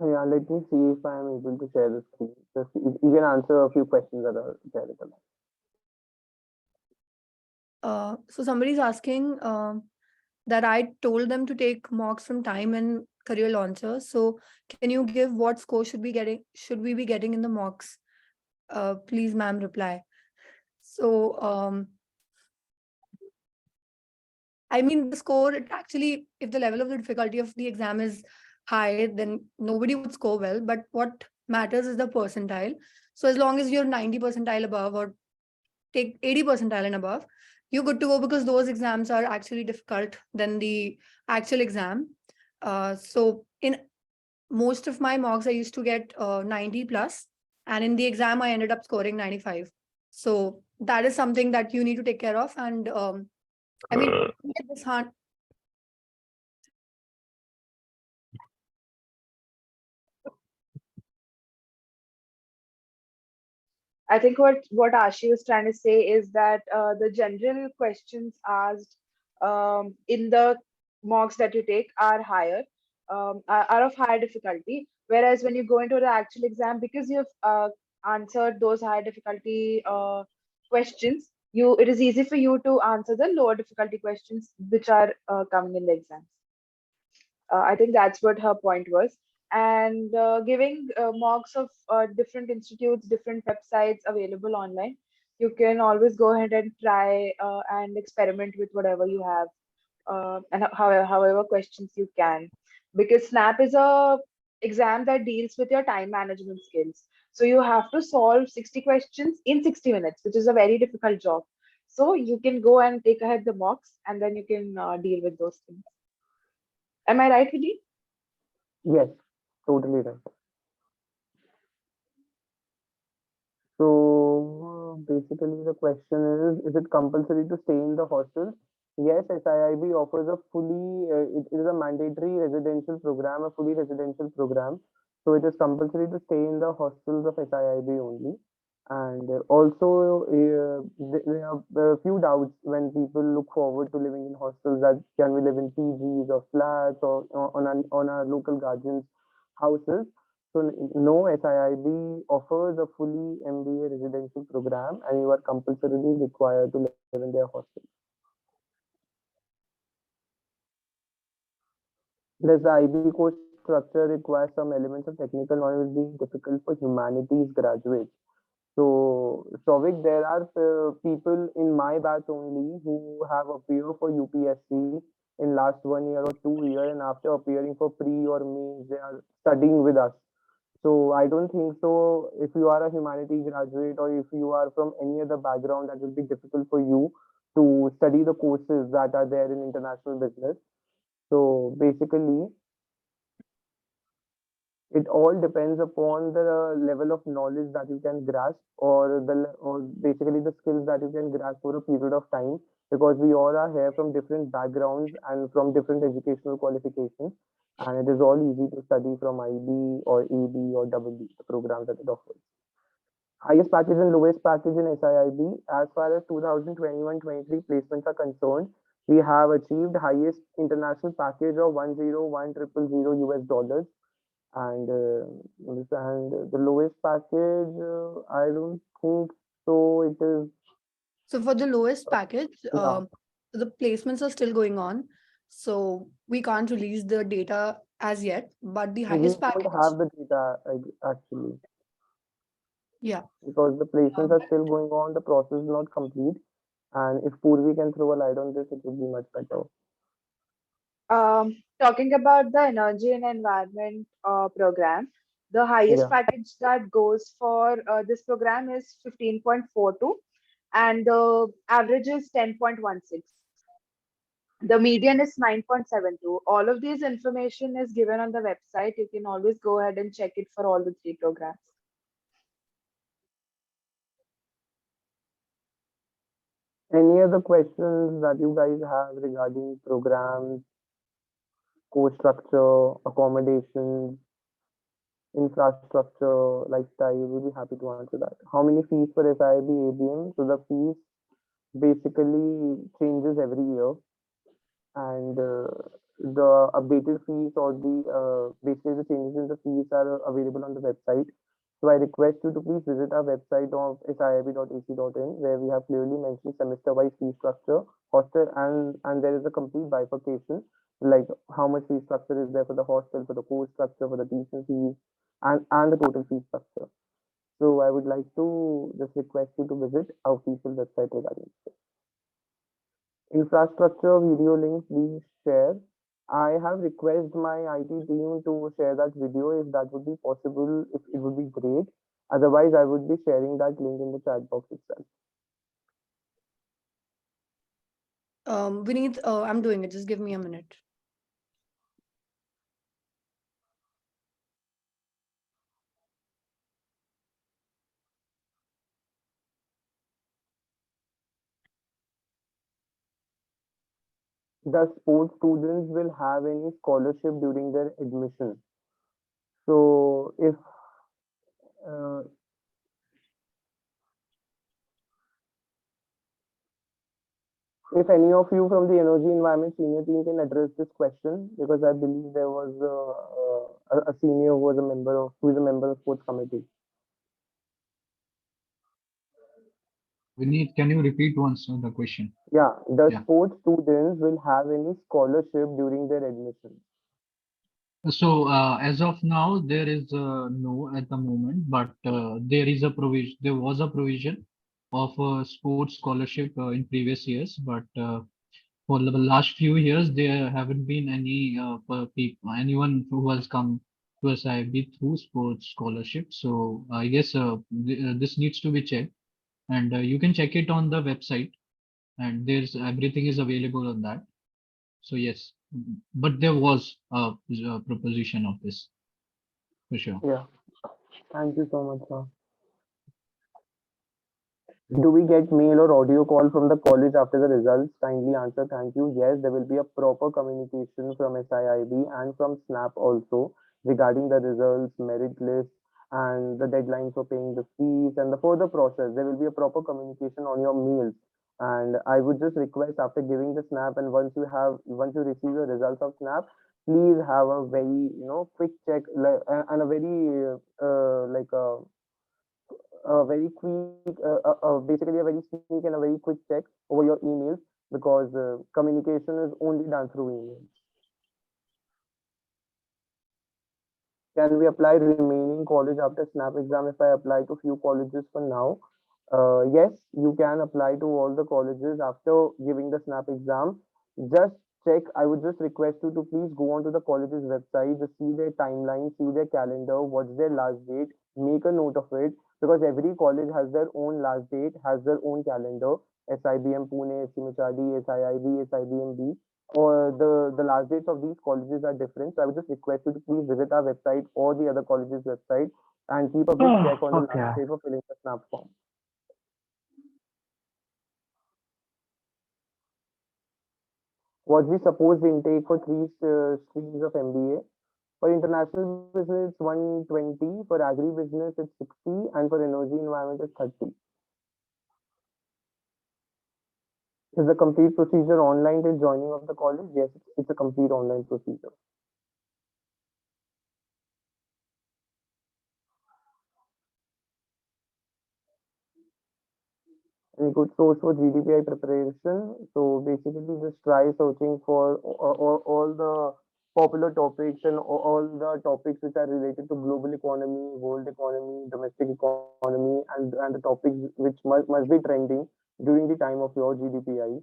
Yeah, let me see if I am able to share the screen. Just you can answer a few questions that are there. So somebody's asking that I told them to take mocks from Time and Career Launcher. So can you give what score should we be getting in the mocks? Please, ma'am, reply. So I mean the score, it actually, if the level of the difficulty of the exam is high, then nobody would score well. But what matters is the percentile. So as long as you're 90 percentile above or take 80 percentile and above, you're good to go because those exams are actually difficult than the actual exam. So in most of my mocks, I used to get 90 plus, and in the exam, I ended up scoring 95. So that is something that you need to take care of. And I mean, this I think what Ashi was trying to say is that the general questions asked in the mocks that you take are higher, are of higher difficulty. Whereas when you go into the actual exam, because you've answered those high difficulty questions, it is easy for you to answer the lower difficulty questions which are coming in the exams. I think that's what her point was. And giving mocks of different institutes, different websites available online, you can always go ahead and try and experiment with whatever you have and however questions you can. Because SNAP is a exam that deals with your time management skills. So you have to solve 60 questions in 60 minutes, which is a very difficult job. So you can go and take ahead the mocks and then you can deal with those things. Am I right, Vidhi? Yes, totally right. So basically, the question is it compulsory to stay in the hostel? Yes, SIIB offers a it is a mandatory residential program, a fully residential program. So it is compulsory to stay in the hostels of SIIB only. And also, there are a few doubts when people look forward to living in hostels, that can we live in PGs or flats or on our local guardians' houses. So no, SIIB offers a fully MBA residential program, and you are compulsorily required to live in their hostel. Does the IB course structure require some elements of technical knowledge being difficult for humanities graduates? So, Souvik, there are people in my batch only who have appeared for UPSC in last 1 year or 2 years, and after appearing for pre or mains, they are studying with us. So I don't think so. If you are a humanity graduate or if you are from any other background, that will be difficult for you to study the courses that are there in international business. So basically, It all depends upon the level of knowledge that you can grasp, or or basically the skills that you can grasp for a period of time, because we all are here from different backgrounds and from different educational qualifications, and it is all easy to study from IB or AB or double B, the programs that it offers. Highest package and lowest package in SIIB. As far as 2021-23 placements are concerned, we have achieved highest international package of 101,000 US dollars, and the lowest package, I don't think so. It is, So for the lowest package, yeah, the placements are still going on. So we can't release the data as yet, but the we highest don't package, have the data actually, yeah. because the placements Um, are still going on. The process is not complete, and if Purvi can throw a light on this, it would be much better. Talking about the energy and environment program, the highest Yeah. package that goes for this program is 15.42, and the average is 10.16. The median is 9.72. All of these information is given on the website. You can always go ahead and check it for all the three programs. Any other questions that you guys have regarding programs, course structure, accommodations, infrastructure, lifestyle? We'll be happy to answer that. How many fees for SIB, ABM? So the fees basically changes every year, and the updated fees or the basically the changes in the fees are available on the website. So I request you to please visit our website of siib.ac.in, where we have clearly mentioned semester-wise fee structure, hostel, and there is a complete bifurcation, like how much fee structure is there for the hostel, for the course structure, for the tuition fees, and the total fee structure. So I would like to just request you to visit our official website regarding this. Infrastructure video link, please share. I have requested my IT team to share that video if that would be possible, if it would be great. Otherwise, I would be sharing that link in the chat box itself. Vineet, I'm doing it. Just give me a minute. The sports students will have any scholarship during their admission. So uh, if any of you from the energy environment senior team can address this question, because I believe there was a senior who was a member of who is a member of sports committee. Vineet, can you repeat once the question? Yeah, the Yeah. sports students will have any scholarship during their admission. So as of now, there is no at the moment, but there is a provision. There was a provision of a sports scholarship in previous years, but for the last few years, there haven't been any people, anyone who has come to SIB through sports scholarship. So I guess this needs to be checked, and you can check it on the website, and there's everything is available on that. So yes, but there was a proposition of this for sure. Yeah, thank you so much, sir. Do we get mail or audio call from the college after the results? Kindly answer. Thank you. Yes, there will be a proper communication from SIIB and from SNAP also regarding the results, merit list, and the deadlines for paying the fees and the further process. There will be a proper communication on your mails. And I would just request after giving the SNAP, and once you receive the results of SNAP, please have a very quick check, and a very very quick, basically a very sneak and a very quick check over your emails, because communication is only done through emails. Can we apply remaining college after SNAP exam if I apply to few colleges for now? Yes, you can apply to all the colleges after giving the SNAP exam. Just check. I would just request you to please go onto the college's website, just see their timeline, see their calendar, what's their last date, make a note of it, because every college has their own last date, has their own calendar. SIBM Pune, SIMHRD, SIIB, SIBMB. or the last dates of these colleges are different. So I would just request you to please visit our website or the other college's website and keep a good check on the last day for filling the snap form. What's the supposed intake for three streams of MBA? For international business, it's 120. For agri business, it's 60. And for energy environment, it's 30. Is the complete procedure online till joining of the college? Yes, it's a complete online procedure. Any good source for GDPI preparation? So basically, just try searching for all the popular topics and all the topics which are related to global economy, world economy, domestic economy, and the topics which must be trending during the time of your GDPI.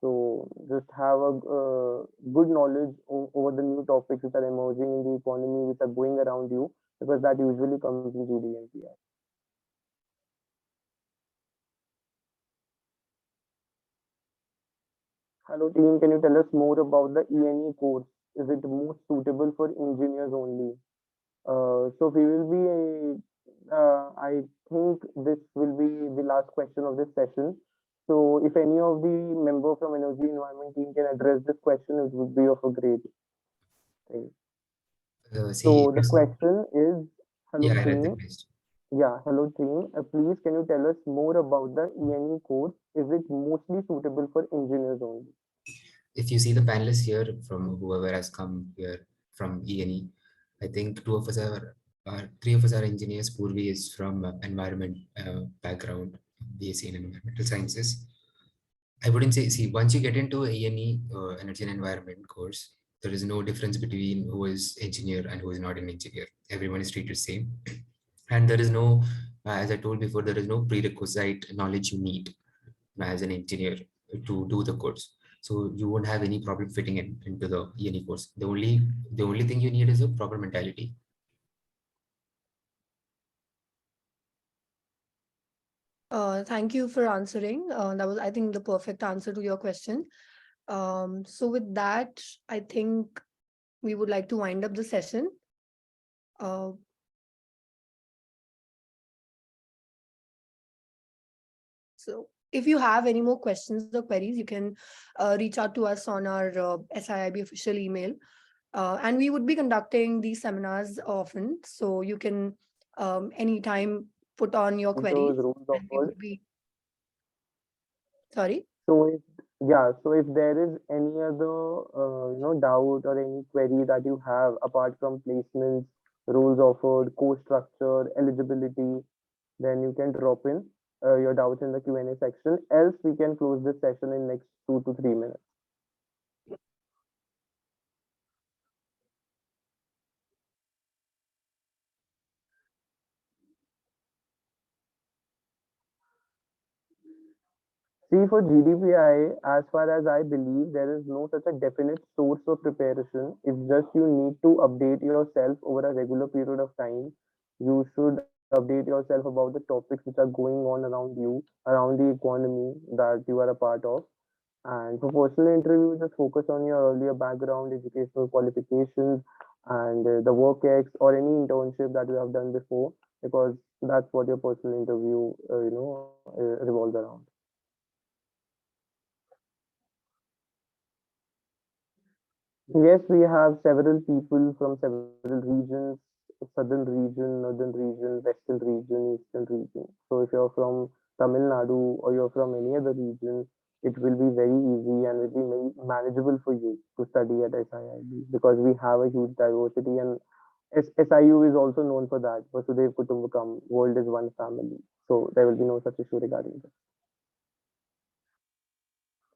So just have a good knowledge over the new topics which are emerging in the economy, which are going around you, because that usually comes in GDPI. Hello team, can you tell us more about the ENE course? Is it most suitable for engineers only? So we will be, I think this will be the last question of this session. So if any of the member from energy environment team can address this question, it would be of a great thing. So the question is, hello Yeah, I read the team. question. Yeah, hello team. Please, can you tell us more about the ENE course? Is it mostly suitable for engineers only? If you see the panelists here from whoever has come here from ENE, I think three of us are engineers. Purvi is from environment background, BSc in environmental sciences. I wouldn't say, see, once you get into ENE, energy and environment course, there is no difference between who is engineer and who is not an engineer. Everyone is treated same. And there is no, as I told before, there is no prerequisite knowledge you need as an engineer to do the course. So you won't have any problem fitting into the ENE course. The only thing you need is a proper mentality. Thank you for answering. That was, I think, the perfect answer to your question. So with that, I think we would like to wind up the session. Uh, so if you have any more questions or queries, you can reach out to us on our SIIB official email. And we would be conducting these seminars often. So you can anytime put on your queries. Those rules And we offered. would be, sorry? So if so if there is any other doubt or any query that you have apart from placements, rules offered, course structure, eligibility, then you can drop in your doubts in the Q&A section. Else we can close this session in next 2 to 3 minutes. See, for GDPI, as far as I believe, there is no such a definite source of preparation. It's just you need to update yourself over a regular period of time. You should update yourself about the topics which are going on around you, around the economy that you are a part of. And for personal interviews, just focus on your earlier background, educational qualifications, and the work ex or any internship that you have done before, because that's what your personal interview, revolves around. Yes, we have several people from several regions, southern region, northern region, western region, eastern region. So if you're from Tamil Nadu or you're from any other region, it will be very easy and will be very manageable for you to study at SIIB because we have a huge diversity and SIU is also known for that. Vasudev Kutumbakam, world is one family. So there will be no such issue regarding this.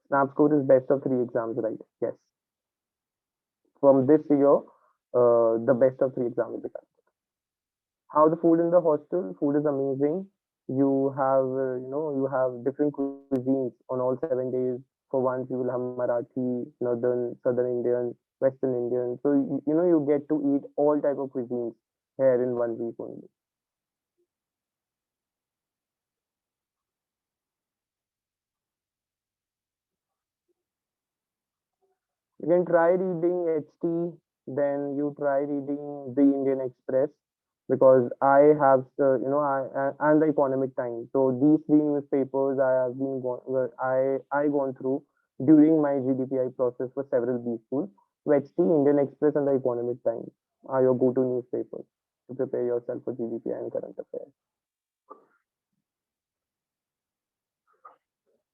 Snap score is best of 3 exams, right? Yes. From this year, the best of 3 exams will be done. How the food in the hostel? Food is amazing. You have, you have different cuisines on all 7 days. For once, you will have Marathi, Northern, Southern Indian, Western Indian. So, you get to eat all type of cuisines here in 1 week only. You can try reading HT, then you try reading the Indian Express because I have, and the Economic Times. So these three newspapers I have been I gone through during my GDPI process for several B schools. So HT, Indian Express, and the Economic Times are your go-to newspapers to prepare yourself for GDPI and current affairs.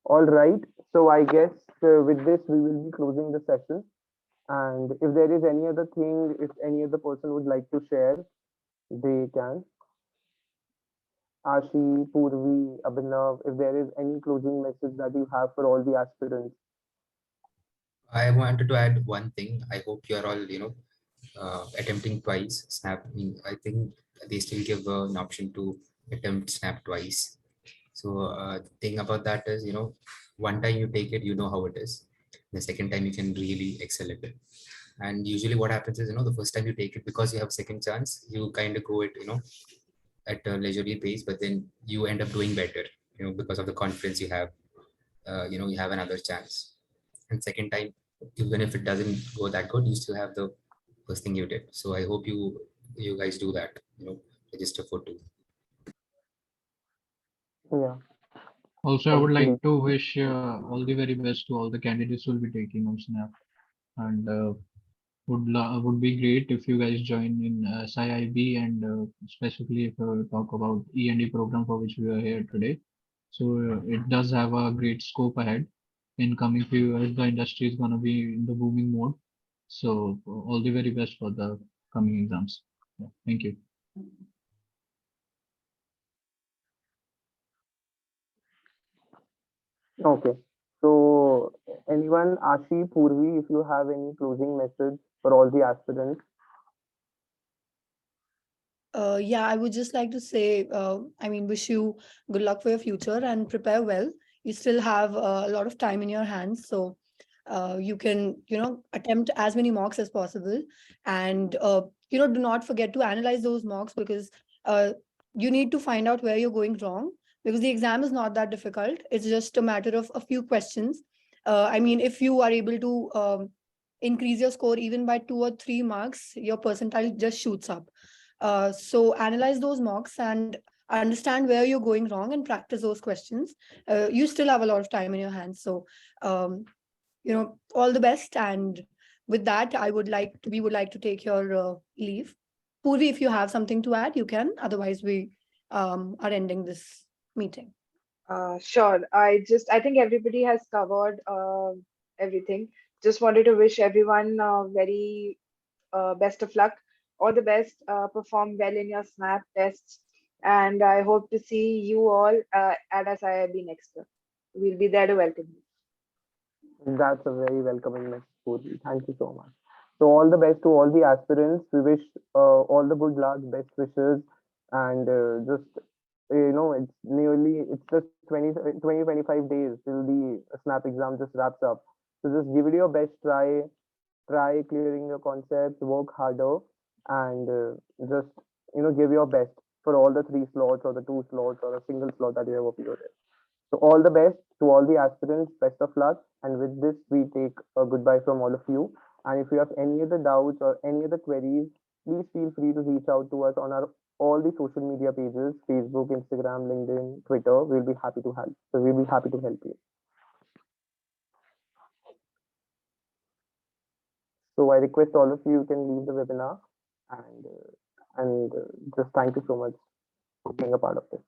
All right. So I guess with this we will be closing the session. And if there is any other thing, if any other person would like to share, they can. Ashi, Purvi, Abhinav, if there is any closing message that you have for all the aspirants. I wanted to add one thing. I hope you are all, attempting twice Snap. I think they still give an option to attempt Snap twice. So the thing about that is, one time you take it, you know how it is. The second time you can really excel at it. And usually what happens is, the first time you take it, because you have second chance, you kind of go it, at a leisurely pace, but then you end up doing better, because of the confidence you have. You have another chance. And second time, even if it doesn't go that good, you still have the first thing you did. So I hope you guys do that, register for two. Yeah, Also, I would like complete. to wish all the very best to all the candidates who will be taking on Snap, and would be great if you guys join in SIIB, and specifically if talk about E&E program for which we are here today. So it does have a great scope ahead. In coming few years, the industry is going to be in the booming mode. So all the very best for the coming exams. Yeah, thank you. Okay. So anyone, Ashi, Purvi, if you have any closing message for all the aspirants. Yeah, I would just like to say, wish you good luck for your future and prepare well. You still have a lot of time in your hands, so you can, attempt as many mocks as possible, and do not forget to analyze those mocks because uh, you need to find out where you're going wrong because the exam is not that difficult. It's just a matter of a few questions. If you are able to increase your score even by 2 or 3 marks, your percentile just shoots up. So analyze those mocks and understand where you're going wrong and practice those questions. You still have a lot of time in your hands. So, all the best. And with that, we would like to take your leave. Purvi, if you have something to add, you can. Otherwise, we are ending this meeting. Sure. I think everybody has covered everything. Just wanted to wish everyone very best of luck. All the best. Perform well in your SNAP tests. And I hope to see you all at SIIB next year. We'll be there to welcome you. That's a very welcoming message, Purvi. Thank you so much. So all the best to all the aspirants. We wish all the good luck, best wishes, and just it's just 25 days till the snap exam just wraps up. So just give it your best try clearing your concepts, work harder, and just give your best for all the three slots or the two slots or a single slot that you have uploaded. So all the best to all the aspirants, best of luck. And with this, we take a goodbye from all of you. And if you have any other doubts or any other queries, please feel free to reach out to us on our all the social media pages, Facebook, Instagram, LinkedIn, Twitter. We'll be happy to help. So we'll be happy to help you. So I request all of you can leave the webinar and just thank you so much for being a part of this.